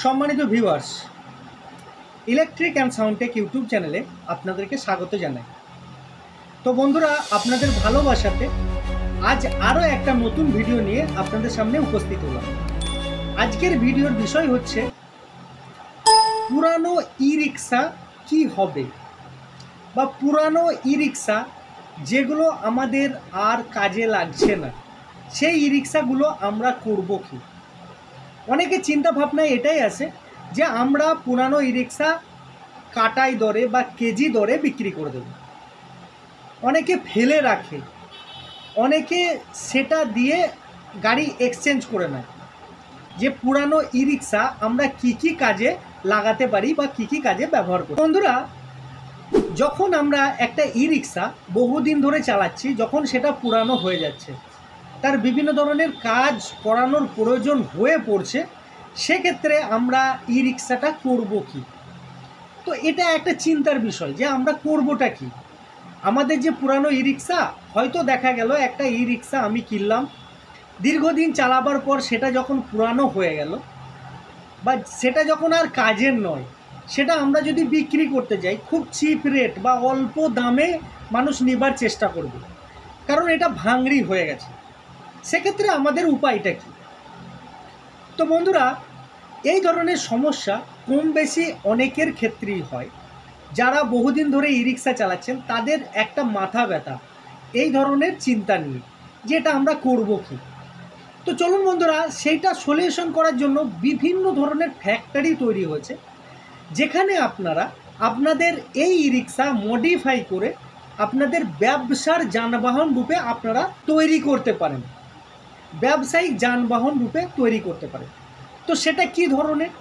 সম্মানিত viewers, electric and Soundtech YouTube চ্যানেলে আপনাদেরকে স্বাগত জানাই। তো বন্ধুরা, আপনাদের ভালোবাসাতে আজ আরও একটা নতুন ভিডিও নিয়ে আপনাদের সামনে উপস্থিত হলাম। আজকের ভিডিওর বিষয় হচ্ছে পুরানো ই রিক্সা কী হবে, বা পুরানো ই রিক্সা যেগুলো আমাদের আর কাজে লাগছে না, সেই ই রিক্সাগুলো আমরা করব কি। অনেকে চিন্তা ভাবনায় এটাই আছে যে আমরা পুরানো ই রিক্সা কাটাই দরে বা কেজি দরে বিক্রি করে দেব। অনেকে ফেলে রাখে, অনেকে সেটা দিয়ে গাড়ি এক্সচেঞ্জ করে নেয় যে পুরানো ই রিক্সা আমরা কী কী কাজে লাগাতে পারি বা কী কী কাজে ব্যবহার করি। বন্ধুরা, যখন আমরা একটা ই রিক্সা বহুদিন ধরে চালাচ্ছি, যখন সেটা পুরানো হয়ে যাচ্ছে, তার বিভিন্ন ধরনের কাজ করানোর প্রয়োজন হয়ে পড়ছে, সেক্ষেত্রে আমরা ই রিক্সাটা করবো কি। তো এটা একটা চিন্তার বিষয় যে আমরা করবোটা কি। আমাদের যে পুরানো ই রিক্সা, হয়তো দেখা গেল একটা ই রিক্সা আমি কিনলাম, দীর্ঘদিন চালাবার পর সেটা যখন পুরানো হয়ে গেল বা সেটা যখন আর কাজের নয়, সেটা আমরা যদি বিক্রি করতে যাই খুব চিপ রেট বা অল্প দামে মানুষ নেবার চেষ্টা করবে, কারণ এটা ভাঙড়ি হয়ে গেছে। সেক্ষেত্রে আমাদের উপায়টা কি। তো বন্ধুরা, এই ধরনের সমস্যা কম বেশি অনেকের ক্ষেত্রেই হয়। যারা বহুদিন ধরে ই রিক্সা চালাচ্ছেন তাদের একটা মাথা ব্যথা এই ধরনের চিন্তা নিয়ে যে এটা আমরা করব কি। তো চলুন বন্ধুরা, সেইটা সলিউশন করার জন্য বিভিন্ন ধরনের ফ্যাক্টরি তৈরি হয়েছে, যেখানে আপনারা আপনাদের এই ই রিক্সা মডিফাই করে আপনাদের ব্যবসার যানবাহন রূপে আপনারা তৈরি করতে পারেন, ব্যবসায়িক যানবাহন রূপে তৈরি করতে পারেন। তো সেটা কি ধরনের?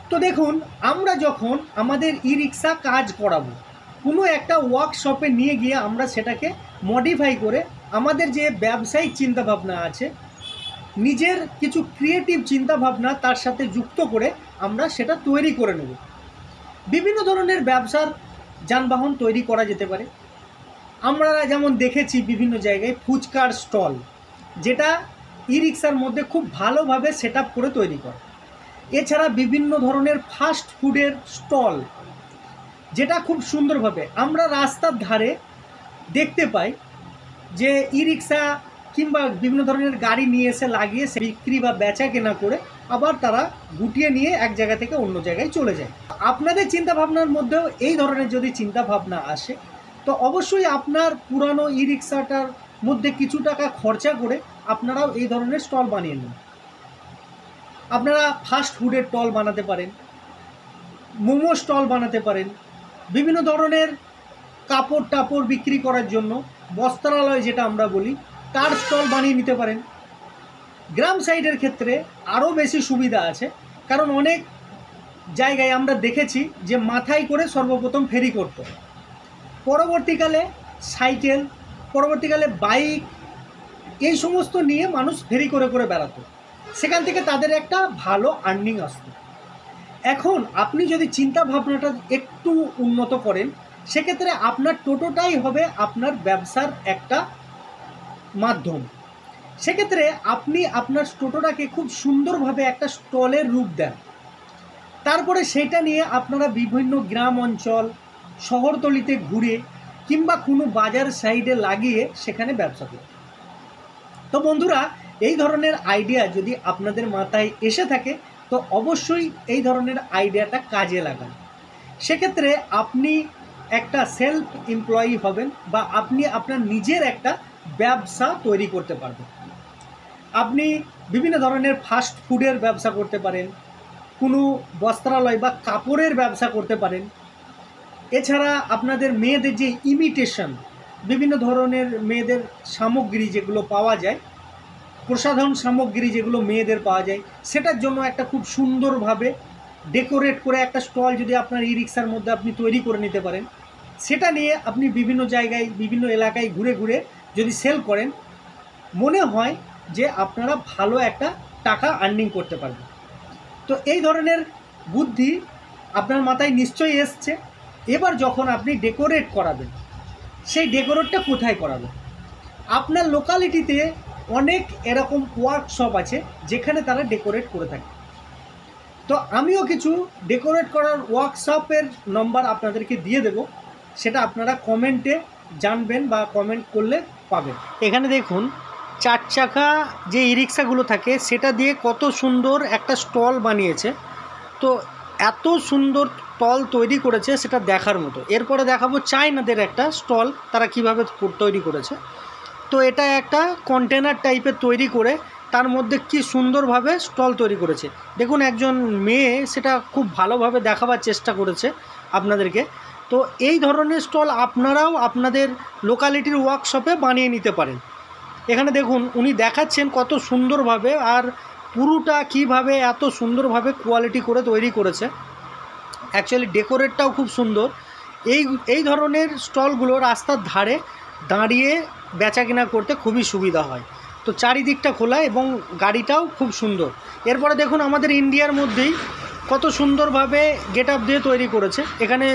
তো দেখুন, আমরা যখন আমাদের ই রিক্সা কাজ করাবো, কোনো একটা ওয়ার্কশপে নিয়ে গিয়ে আমরা সেটাকে মডিফাই করে আমাদের যে ব্যবসায়িক চিন্তাভাবনা আছে, নিজের কিছু ক্রিয়েটিভ চিন্তাভাবনা তার সাথে যুক্ত করে আমরা সেটা তৈরি করে নেব। বিভিন্ন ধরনের ব্যবসার যানবাহন তৈরি করা যেতে পারে। আমরা যেমন দেখেছি বিভিন্ন জায়গায় ফুচকার স্টল, যেটা ই রিক্সার মধ্যে খুব ভালোভাবে সেট আপ করে তৈরি করে। এছাড়া বিভিন্ন ধরনের ফাস্ট ফুডের স্টল, যেটা খুব সুন্দরভাবে আমরা রাস্তার ধারে দেখতে পাই, যে ই রিক্সা কিংবা বিভিন্ন ধরনের গাড়ি নিয়ে এসে লাগিয়ে সে বিক্রি বা বেচা কেনা করে আবার তারা গুটিয়ে নিয়ে এক জায়গা থেকে অন্য জায়গায় চলে যায়। আপনাদের চিন্তাভাবনার মধ্যেও এই ধরনের যদি চিন্তাভাবনা আসে, তো অবশ্যই আপনার পুরানো ই রিক্সাটার মধ্যে কিছু টাকা খরচা করে আপনারাও এই ধরনের স্টল বানিয়ে নিন। আপনারা ফাস্ট ফুডের স্টল বানাতে পারেন, মোমো স্টল বানাতে পারেন, বিভিন্ন ধরনের কাপড় টাপড় বিক্রি করার জন্য বস্ত্রালয় যেটা আমরা বলি, তার স্টল বানিয়ে নিতে পারেন। গ্রাম সাইডের ক্ষেত্রে আরও বেশি সুবিধা আছে, কারণ অনেক জায়গায় আমরা দেখেছি যে মাথায় করে সর্বপ্রথম ফেরি করত, পরবর্তীকালে সাইকেল, পরবর্তীকালে বাইক, এই সমস্ত নিয়ে মানুষ ফেরি করে করে বেড়াতো, সেখান থেকে তাদের একটা ভালো আর্নিং আসতো। এখন আপনি যদি চিন্তা ভাবনাটা একটু উন্নত করেন, সেক্ষেত্রে আপনার টোটোটাই হবে আপনার ব্যবসার একটা মাধ্যম। সেক্ষেত্রে আপনি আপনার টোটোটাকে খুব সুন্দরভাবে একটা স্টলের রূপ দেন, তারপরে সেটা নিয়ে আপনারা বিভিন্ন গ্রাম অঞ্চল, শহরতলিতে ঘুরে কিংবা কোনো বাজার সাইডে লাগিয়ে সেখানে ব্যবসা করেন। তো বন্ধুরা, এই ধরনের আইডিয়া যদি আপনাদের মাথায় এসে থাকে, তো অবশ্যই এই ধরনের আইডিয়াটা কাজে লাগান। সেক্ষেত্রে আপনি একটা সেলফ এমপ্লয়ি হবেন, বা আপনি আপনার নিজের একটা ব্যবসা তৈরি করতে পারবেন। আপনি বিভিন্ন ধরনের ফাস্ট ফুডের ব্যবসা করতে পারেন, কোনো বস্ত্রালয় বা কাপড়ের ব্যবসা করতে পারেন। এছাড়া আপনাদের মেয়েদের যে ইমিটেশন, বিভিন্ন ধরনের মেয়েদের সামগ্রী যেগুলো পাওয়া যায়, প্রসাধন সামগ্রী যেগুলো মেয়েদের পাওয়া যায়, সেটার জন্য একটা খুব সুন্দরভাবে ডেকোরেট করে একটা স্টল যদি আপনার ই রিক্সার মধ্যে আপনি তৈরি করে নিতে পারেন, সেটা নিয়ে আপনি বিভিন্ন জায়গায় বিভিন্ন এলাকায় ঘুরে ঘুরে যদি সেল করেন, মনে হয় যে আপনারা ভালো একটা টাকা আর্নিং করতে পারবেন। তো এই ধরনের বুদ্ধি আপনার মাথায় নিশ্চয়ই এসছে। এবার যখন আপনি ডেকোরেট করাবেন, সেই ডেকোরেটটা কোথায় করাবেন? আপনার লোকালিটিতে অনেক এরকম ওয়ার্কশপ আছে যেখানে তারা ডেকোরেট করে থাকে। তো আমিও কিছু ডেকোরেট করার ওয়ার্কশপের নম্বর আপনাদেরকে দিয়ে দেব, সেটা আপনারা কমেন্টে জানবেন বা কমেন্ট করলে পাবেন। এখানে দেখুন 4 চাকা যে ই রিক্সাগুলো থাকে সেটা দিয়ে কত সুন্দর একটা স্টল বানিয়েছে। তো এত সুন্দর স্টল তৈরি করেছে সেটা দেখার মতো। এরপরে দেখাবো চায়নাদের একটা স্টল তারা কিভাবে তৈরি করেছে। তো এটা একটা কন্টেনার টাইপের তৈরি করে তার মধ্যে কি সুন্দরভাবে স্টল তৈরি করেছে। দেখুন একজন মেয়ে সেটা খুব ভালোভাবে দেখাবার চেষ্টা করেছে আপনাদেরকে। তো এই ধরনের স্টল আপনারাও আপনাদের লোকালিটির ওয়ার্কশপে বানিয়ে নিতে পারেন। এখানে দেখুন উনি দেখাচ্ছেন কত সুন্দরভাবে, আর পুরোটা কিভাবে এত সুন্দরভাবে কোয়ালিটি করে তৈরি করেছে। অ্যাকচুয়ালি ডেকোরেটটাও খুব সুন্দর। এই ধরনের স্টলগুলো রাস্তার ধারে দাঁড়িয়ে বেচাকেনা করতে খুবই সুবিধা হয়। তো চারিদিকটা খোলা এবং গাড়িটাও খুব সুন্দর। এরপরে দেখুন আমাদের ইন্ডিয়ার মধ্যেই কত সুন্দরভাবে গেট আপ দিয়ে তৈরি করেছে। এখানে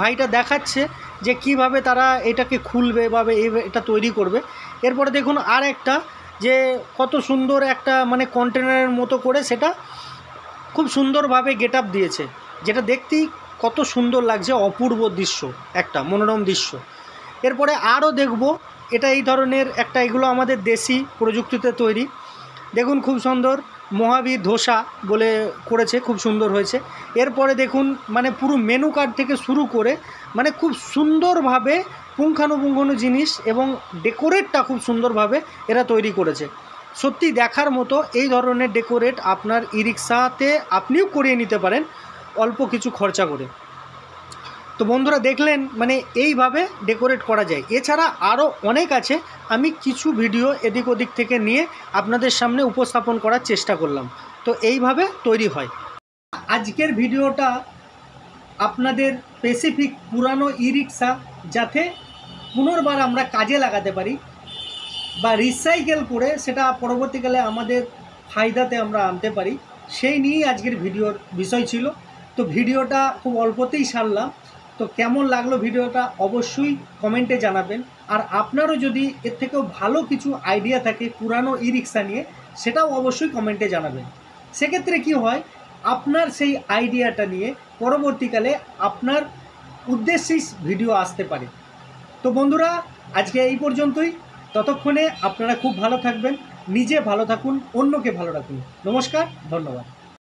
ভাইটা দেখাচ্ছে যে কিভাবে তারা এটাকে খুলবে বা এটা তৈরি করবে। এরপরে দেখুন আর একটা যে কত সুন্দর একটা মানে কন্টেনারের মতো করে সেটা খুব সুন্দরভাবে গেট আপ দিয়েছে, যেটা দেখতেই কত সুন্দর লাগছে, অপূর্ব দৃশ্য, একটা মনোরম দৃশ্য। এরপরে আরও দেখব এটা এই ধরনের একটা, এগুলো আমাদের দেশি প্রযুক্তিতে তৈরি। দেখুন খুব সুন্দর মহাবীর ধোসা বলে করেছে, খুব সুন্দর হয়েছে। এরপরে দেখুন মানে পুরো মেনু কার্ড থেকে শুরু করে মানে খুব সুন্দরভাবে পুঙ্খানুপুঙ্খানু জিনিস এবং ডেকোরেটটা খুব সুন্দরভাবে এরা তৈরি করেছে। সত্যি দেখার মতো। এই ধরনের ডেকোরেট আপনার ই রিক্সাতে আপনিও করিয়ে নিতে পারেন অল্প কিছু খরচা করে। তো বন্ধুরা দেখলেন মানে এইভাবে ডেকোরেট করা যায়। এছাড়া আরও অনেক আছে, আমি কিছু ভিডিও এদিক ওদিক থেকে নিয়ে আপনাদের সামনে উপস্থাপন করার চেষ্টা করলাম। তো এইভাবে তৈরি হয়। আজকের ভিডিওটা আপনাদের স্পেসিফিক পুরানো ই রিক্সা যাতে পুনর্বার আমরা কাজে লাগাতে পারি বা রিসাইকেল করে সেটা পরবর্তীকালে আমাদের ফায়দাতে আমরা আনতে পারি, সেই নিয়েই আজকের ভিডিওর বিষয় ছিল। তো ভিডিওটা খুব অল্পতেই সারলাম। তো কেমন লাগলো ভিডিওটা অবশ্যই কমেন্টে জানাবেন। আর আপনারও যদি এর থেকেও ভালো কিছু আইডিয়া থাকে পুরানো ই রিক্সা নিয়ে, সেটাও অবশ্যই কমেন্টে জানাবেন। সেক্ষেত্রে কি হয়, আপনার সেই আইডিয়াটা নিয়ে পরবর্তীকালে আপনার উদ্দেশ্যেই ভিডিও আসতে পারে। তো বন্ধুরা আজকে এই পর্যন্তই। ততক্ষণে আপনারা খুব ভালো থাকবেন, নিজে ভালো থাকুন, অন্যকে ভালো রাখুন। নমস্কার, ধন্যবাদ।